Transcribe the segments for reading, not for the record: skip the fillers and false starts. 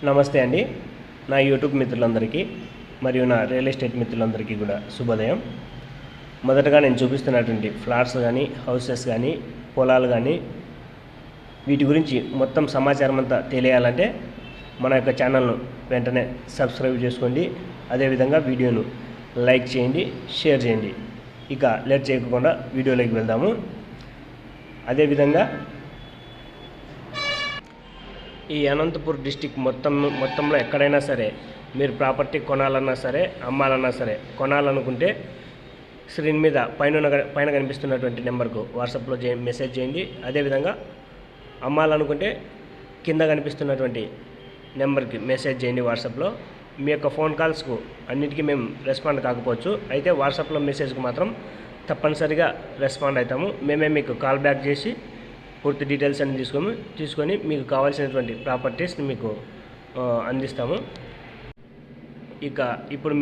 నమస్తే అండి. నా యూట్యూబ్ మిత్రులందరికీ మరియు నా రియల్ ఎస్టేట్ మిత్రులందరికీ కూడా శుభోదయం. మొదటగా నేను చూపిస్తున్నటువంటి ఫ్లాట్స్ కానీ, హౌసెస్ కానీ, పొలాలు కానీ వీటి గురించి మొత్తం సమాచారం అంతా తెలియాలంటే మన యొక్క ఛానల్ను వెంటనే సబ్స్క్రైబ్ చేసుకోండి. అదేవిధంగా వీడియోను లైక్ చేయండి, షేర్ చేయండి. ఇక లేట్ చేయకుండా వీడియోలోకి వెళ్దాము. అదేవిధంగా ఈ అనంతపూర్ డిస్టిక్ మొత్తంలో ఎక్కడైనా సరే మీరు ప్రాపర్టీ కొనాలన్నా సరే, అమ్మాలన్నా సరే, కొనాలనుకుంటే స్క్రీన్ మీద పైన కనిపిస్తున్నటువంటి నెంబర్కు వాట్సాప్లో మెసేజ్ చేయండి. అదేవిధంగా అమ్మాలనుకుంటే కింద కనిపిస్తున్నటువంటి నెంబర్కి మెసేజ్ చేయండి వాట్సాప్లో. మీ యొక్క ఫోన్ కాల్స్కు అన్నిటికీ మేము రెస్పాండ్ కాకపోవచ్చు, అయితే వాట్సాప్లో మెసేజ్కి మాత్రం తప్పనిసరిగా రెస్పాండ్ అవుతాము. మేమే మీకు కాల్ బ్యాక్ చేసి పూర్తి డీటెయిల్స్ అన్ని తీసుకొని మీకు కావాల్సినటువంటి ప్రాపర్టీస్ని మీకు అందిస్తాము. ఇక ఇప్పుడు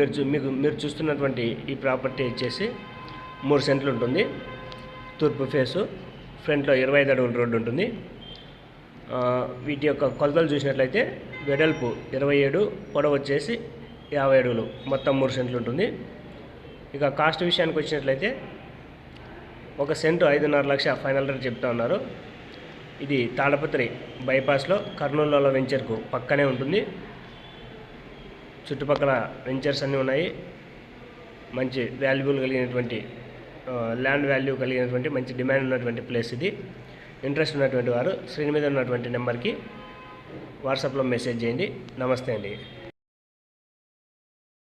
మీరు చూస్తున్నటువంటి ఈ ప్రాపర్టీ వచ్చేసి 3 సెంట్లు ఉంటుంది. తూర్పు ఫేసు, ఫ్రంట్లో 25 అడుగుల రోడ్డు ఉంటుంది. వీటి యొక్క కొలతలు చూసినట్లయితే వెడల్పు 27, పొడవు వచ్చేసి 50 అడుగులు, మొత్తం 3 సెంట్లు ఉంటుంది. ఇక కాస్ట్ విషయానికి వచ్చినట్లయితే 1 సెంటు 5.5 లక్ష ఫైనల్ రేట్ చెప్తా ఉన్నారు. ఇది తాడపత్రి బైపాస్లో కర్నూలులో వెంచర్కు పక్కనే ఉంటుంది. చుట్టుపక్కల వెంచర్స్ అన్నీ ఉన్నాయి. మంచి వాల్యుబుల్ కలిగినటువంటి ల్యాండ్ వాల్యూ కలిగినటువంటి మంచి డిమాండ్ ఉన్నటువంటి ప్లేస్ ఇది. ఇంట్రెస్ట్ ఉన్నటువంటి వారు స్క్రీన్ మీద ఉన్నటువంటి నెంబర్కి వాట్సాప్లో మెసేజ్ చేయండి. నమస్తే అండి.